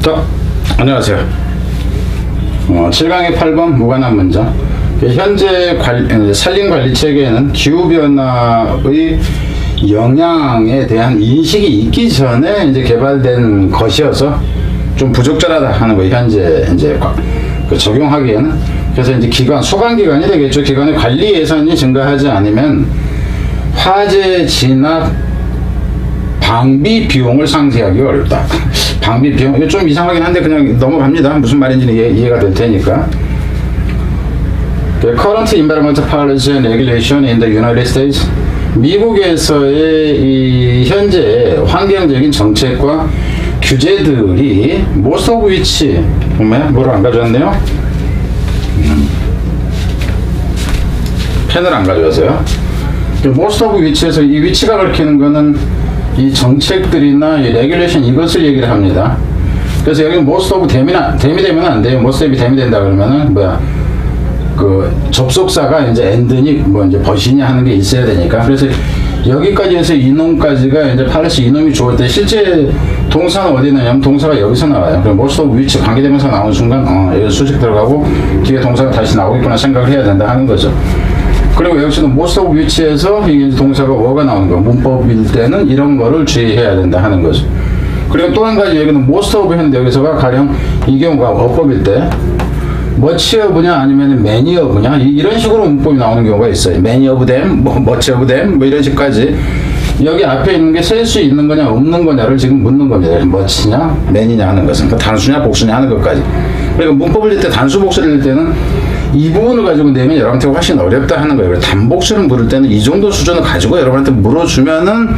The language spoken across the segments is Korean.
자, 안녕하세요. 7강의 8번 무관한 문장. 현재 산림관리 체계에는 기후변화의 영향에 대한 인식이 있기 전에 이제 개발된 것이어서 좀 부적절하다 하는 거예요. 현재 이제 적용하기에는. 그래서 이제 소강 기간이 되겠죠. 기관의 관리 예산이 증가하지 않으면 화재 진압 방비 비용을 상쇄하기 어렵다. 방비 비용, 이거 좀 이상하긴 한데 그냥 넘어갑니다. 무슨 말인지는 이해가 될 테니까. Current Environmental Policy and Regulation in the United States. 미국에서의 이 현재 환경적인 정책과 규제들이 most of which, 뭐를 안 가져왔네요? 펜을 안 가져와서요. most of which에서 이 위치가 밝히는 거는 이 정책들이나 이 레귤레이션 이것을 얘기를 합니다. 그래서 여기 most of 댐이 되면 안 돼요. most of이 댐이 된다 그러면은 그 접속사가 이제 end니 이제 버시니 하는 게 있어야 되니까. 그래서 여기까지 해서 이놈까지가 이제 팔레스 이놈이 좋을 때 실제 동사는 어디 있느냐면 동사가 여기서 나와요. 그럼 most of which 관계대명사 나오는 순간 여기 수직 들어가고 뒤에 동사가 다시 나오겠구나 생각을 해야 된다 하는 거죠. 그리고 여기서도 most of which에서 이게 동사가 뭐가 나오는 거, 문법일 때는 이런 거를 주의해야 된다 하는 거죠. 그리고 또 한 가지 여기는 most of 했는데 여기서가 가령 이 경우가 어법일 때 much of냐 아니면 many of냐 이런 식으로 문법이 나오는 경우가 있어요. many of them, much of them 이런 식까지. 여기 앞에 있는 게 셀 수 있는 거냐 없는 거냐를 지금 묻는 겁니다. much냐 many냐 하는 것은 단수냐 복수냐 하는 것까지. 그리고 문법을 낼 때 단수 복수를 낼 때는 이 부분을 가지고 내면 여러분한테 훨씬 어렵다 하는 거예요. 단복수를 물을 때는 이 정도 수준을 가지고 여러분한테 물어주면은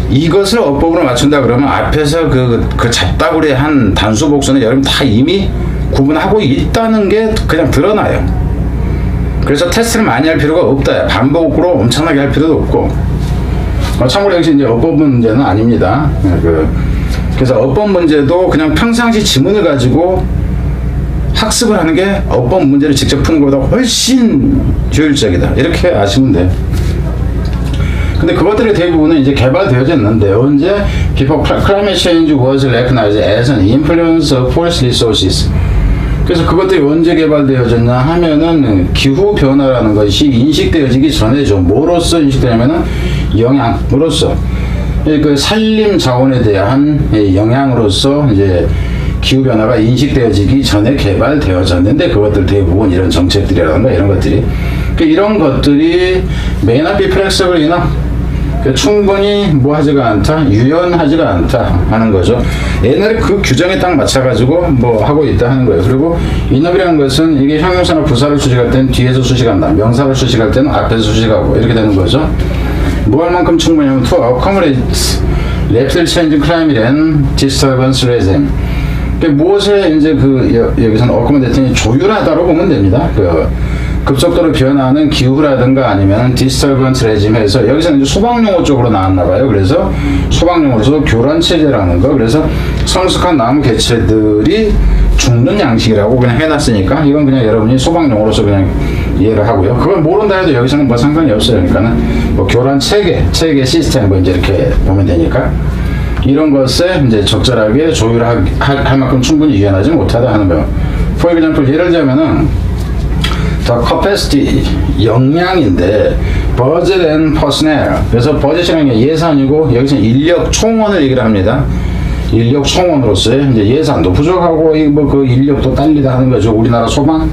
이것을 어법으로 맞춘다 그러면 앞에서 그 잡다구리한 단수 복수는 여러분 다 이미 구분하고 있다는 게 그냥 드러나요. 그래서 테스트를 많이 할 필요가 없다. 반복으로 엄청나게 할 필요도 없고. 참고로 역시 이제 어법 문제는 아닙니다. 그래서 어법 문제도 그냥 평상시 지문을 가지고 학습을 하는 게 어법 문제를 직접 푸는 것보다 훨씬 효율적이다. 이렇게 아시면 돼요. 근데 그것들의 대부분은 이제 개발되어졌는데 언제 before climate change was recognized as an influence of forest resources. 그래서 그것들이 언제 개발되어졌냐 하면은 기후 변화라는 것이 인식되어지기 전에죠. 뭐로서 인식되냐면은 영향으로서 그 산림 자원에 대한 영향으로서 이제 기후 변화가 인식되어지기 전에 개발되어졌는데 그것들 대부분 이런 정책들이라든가 이런 것들이 이런 것들이 may not be flexible enough. 충분히 하지가 않다, 유연하지가 않다 하는 거죠. 옛날에 그 규정에 딱 맞춰가지고 하고 있다 하는 거예요. 그리고 enough이라는 것은 이게 형용사나 부사를 수식할 때는 뒤에서 수식한다, 명사를 수식할 때는 앞에서 수식하고 이렇게 되는 거죠. 뭐 할 만큼 충분하면 to accommodate rapidly changing climate and disturbance regime. 무엇에 이제 여기서는 accommodate는 조율하다로 보면 됩니다. 급속도로 변화하는 기후라든가 아니면 디스터번스 레짐 해서 여기서는 이제 소방용어 쪽으로 나왔나 봐요. 그래서 소방용어로서 교란 체제라는 거. 그래서 성숙한 나무 개체들이 죽는 양식이라고 그냥 해놨으니까 이건 그냥 여러분이 소방용어로서 그냥 이해를 하고요. 그걸 모른다 해도 여기서는 상관이 없어요. 그러니까는 교란 체계 시스템 이제 이렇게 보면 되니까 이런 것에 이제 적절하게 조율할 만큼 충분히 유연하지 못하다 하는 거예요. For example, 예를 들자면은 The capacity, 역량인데 budget and personnel. 그래서 budget이라는 게 예산이고 여기서는 인력 총원을 얘기를 합니다. 인력 총원으로서의 이제 예산도 부족하고 그 인력도 딸리다 하는 거죠. 우리나라 소방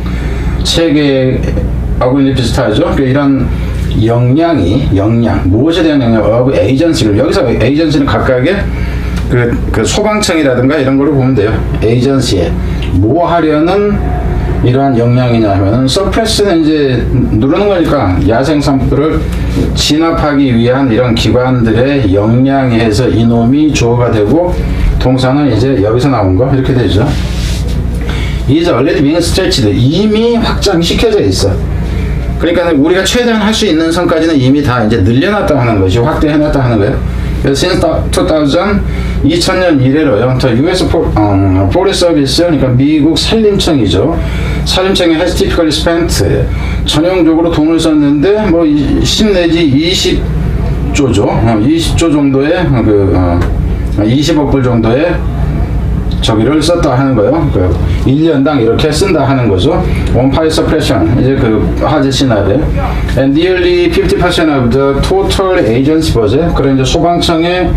체계하고 이제 비슷하죠. 그러니까 이런 역량 무엇에 대한 역량 of agency. 여기서 agency는 각각의 그 소방청이라든가 이런 걸로 보면 돼요. agency에 뭐 하려는 이러한 역량이냐 하면은 서프레스는 이제 누르는 거니까 야생 산불을 진압하기 위한 이런 기관들의 역량에 해서 이놈이 주어가 되고 동사는 이제 여기서 나온 거 이렇게 되죠. is already being stretched. 이미 확장시켜져 있어. 그러니까 우리가 최대한 할 수 있는 선까지는 이미 다 이제 늘려놨다 하는 것이 확대해놨다 하는 거예요. 그래서 since 2000년 이래로요. US Forest Service, 그러니까 미국 산림청이죠. 산림청이 has typically spent 전형적으로 돈을 썼는데 10 내지 20조죠. 20조 정도의 20억 불 정도의 저기를 썼다 하는 거예요. 그 1년당 이렇게 쓴다 하는 거죠. On fire suppression 이제 그 화재 진압에 and nearly 50% of the total agency budget. 그런 이제 소방청의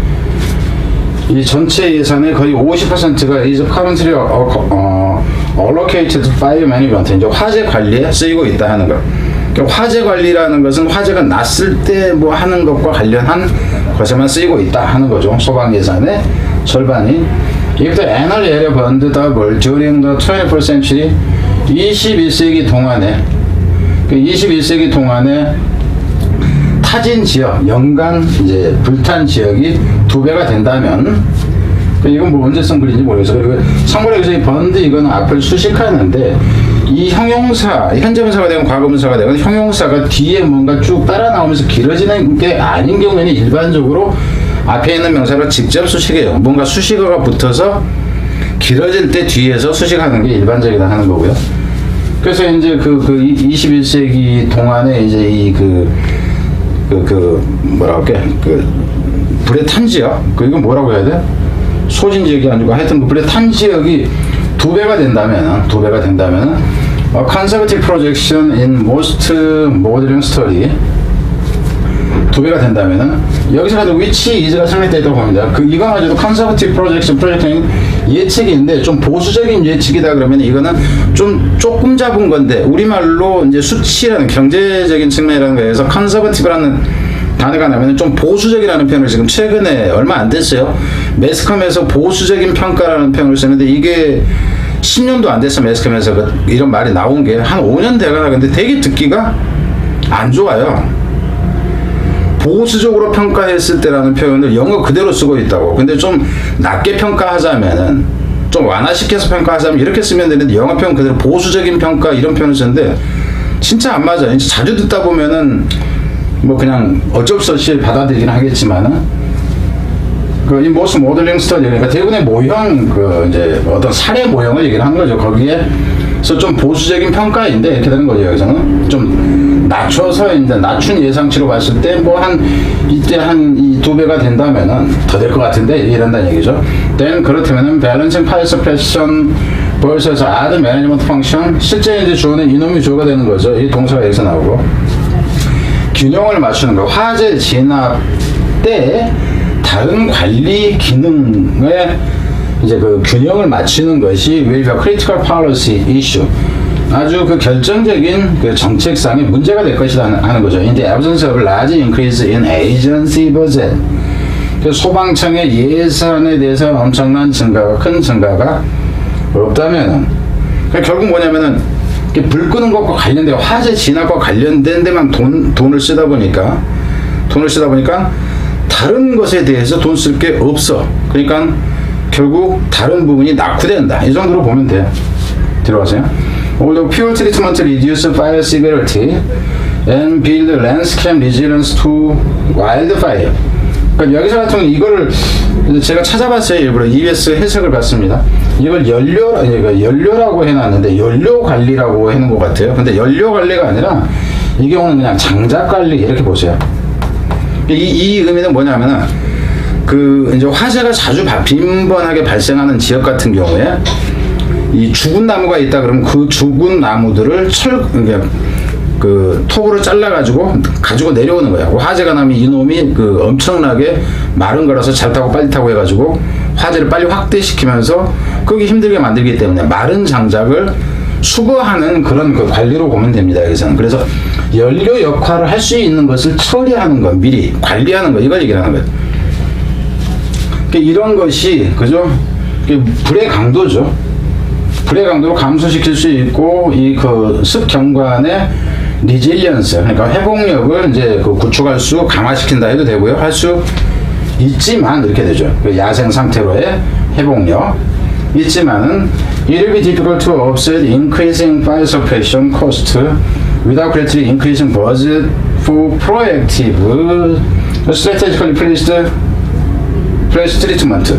이 전체 예산의 거의 50%가 is currently allocated to fire management. 이제 화재 관리에 쓰이고 있다 하는 거. 그러니까 화재 관리라는 것은 화재가 났을 때 뭐 하는 것과 관련한 것에만 쓰이고 있다 하는 거죠. 소방 예산의 절반이. If the annual area fund double during the 21st century, 21세기 동안에, 21세기 동안에 타진 지역, 연간 이제 불탄 지역이 2배가 된다면, 이건 뭐 언제 쓴 글인지 모르겠어요. 그리고 참고로 여기서 이 번드 이거는 앞을 수식하는데, 이 형용사, 현재 분사가 되건 과거 분사가 되건 형용사가 뒤에 뭔가 쭉 따라 나오면서 길어지는 게 아닌 경우에는 일반적으로 앞에 있는 명사를 직접 수식해요. 뭔가 수식어가 붙어서 길어질 때 뒤에서 수식하는 게 일반적이다 하는 거고요. 그래서 이제 그 21세기 동안에 이제 이 뭐라 할게, 불의 탄 지역, 이건 뭐라고 해야 돼? 소진 지역이 아니고 하여튼 그 불의 탄 지역이 2배가 된다면, a conservative projection in most modeling study, 2배가 된다면은, 여기서 가지고 which is가 성립되어 있다고 봅니다. 이건 가지고 conservative projection 예측인데, 좀 보수적인 예측이다 그러면 이거는 좀 조금 잡은 건데, 우리말로 이제 수치라는 경제적인 측면이라는 거에서 conservative라는 단어가 나면 좀 보수적이라는 표현을 지금 최근에 얼마 안 됐어요. 매스컴에서 보수적인 평가라는 표현을 쓰는데 이게 10년도 안 됐어. 매스컴에서 이런 말이 나온 게 한 5년 돼가나. 근데 되게 듣기가 안 좋아요. 보수적으로 평가했을 때라는 표현을 영어 그대로 쓰고 있다고. 근데 좀 낮게 평가하자면은, 좀 완화시켜서 평가하자면 이렇게 쓰면 되는데 영어 표현 그대로 보수적인 평가 이런 표현을 쓰는데 진짜 안 맞아요. 이제 자주 듣다 보면은 뭐 그냥 어쩔 수 없이 받아들이긴 하겠지만은, 이 모스 모델링 스터디, 그러니까 대부분의 모형, 이제 어떤 사례 모형을 얘기를 하는 거죠. 거기에서 좀 보수적인 평가인데 이렇게 되는 거죠. 여기서는 좀 낮춰서 이제 낮춘 예상치로 봤을 때 뭐 이때 이 2배가 된다면은 더 될 것 같은데 이런다는 얘기죠. Then 그렇다면은 balancing fire suppression versus other management function, 실제 이제 주어는 이놈이 주어가 되는 거죠. 이 동사가 여기서 나오고, 균형을 맞추는 거. 화재 진압 때 다른 관리 기능에 이제 균형을 맞추는 것이 will be a critical policy issue. 아주 결정적인 정책상의 문제가 될 것이다 하는 거죠. In the absence of large increase in agency budget. 소방청의 예산에 대해서 엄청난 증가가, 큰 증가가 없다면은, 결국 뭐냐면은, 불 끄는 것과 관련된, 화재 진압과 관련된 데만 돈을 쓰다 보니까 다른 것에 대해서 돈 쓸 게 없어. 그러니까 결국 다른 부분이 낙후된다. 이 정도로 보면 돼요. 들어가세요. Although fuel treatment reduce fire severity and build landscape resilience to wildfire. 그러니까 여기서 같은 경우는 이거를 제가 찾아봤어요. 일부러 EBS 해석을 봤습니다. 이걸 연료라고 해놨는데 연료 관리라고 해놓은 것 같아요. 근데 연료 관리가 아니라 이 경우는 그냥 장작 관리 이렇게 보세요. 이 의미는 뭐냐면은 이제 화재가 자주 빈번하게 발생하는 지역 같은 경우에 이 죽은 나무가 있다 그러면 그 죽은 나무들을 톱으로 잘라가지고 내려오는 거야. 화재가 나면 이놈이 엄청나게 마른 거라서 잘 타고 빨리 타고 해가지고 화재를 빨리 확대시키면서 끄기 힘들게 만들기 때문에 마른 장작을 수거하는 그런 관리로 보면 됩니다. 여기서는. 그래서 연료 역할을 할 수 있는 것을 처리하는 것, 미리 관리하는 것, 이걸 얘기하는 거예요. 이런 것이, 그죠? 불의 강도죠. 불의 강도를 감소시킬 수 있고, 습경관의 리질리언스, 그러니까 회복력을 이제 구축할 수, 강화시킨다 해도 되고요. 할 수 있지만, 이렇게 되죠. 야생 상태로의 회복력. 있지만은, it will be difficult to offset increasing fire suppression cost without greatly increasing budget for proactive, strategically placed treatment.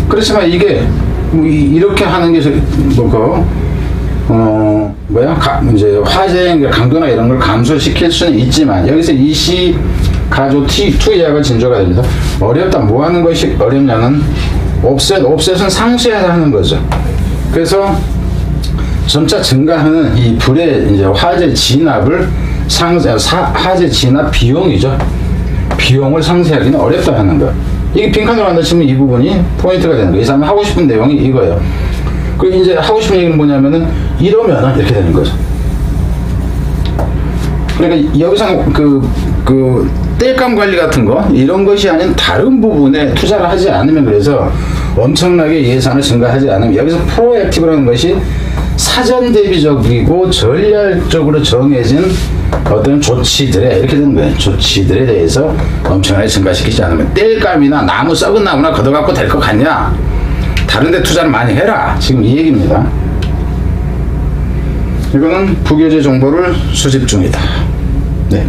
그렇지만 이게 이렇게 하는 게 이제 화재의 강도나 이런 걸 감소시킬 수는 있지만, 여기서 이 시 가조 투 이하가 진조가 됩니다. 어렵다. 뭐 하는 것이 어렵냐는 옵셋은 상쇄하는 거죠. 그래서 점차 증가하는 이 불의 이제 화재 진압을 화재 진압 비용이죠. 비용을 상쇄하기는 어렵다 하는 거. 이게 빈칸으로 한다 치면 이 부분이 포인트가 되는 거예요. 이 사람이 하고 싶은 내용이 이거예요. 그리고 이제 하고 싶은 얘기는 뭐냐면은 이러면은 이렇게 되는 거죠. 그러니까 여기서는 그 땔감 관리 같은 거 이런 것이 아닌 다른 부분에 투자를 하지 않으면, 그래서 엄청나게 예산을 증가하지 않으면, 여기서 프로액티브라는 것이 사전 대비적이고 전략적으로 정해진 어떤 조치들에 이렇게 되는 거예요. 조치들에 대해서 엄청나게 증가시키지 않으면, 땔감이나 나무, 썩은 나무나 걷어갖고 될 것 같냐? 다른 데 투자를 많이 해라. 지금 이 얘기입니다. 이거는 부교재 정보를 수집 중이다. 네.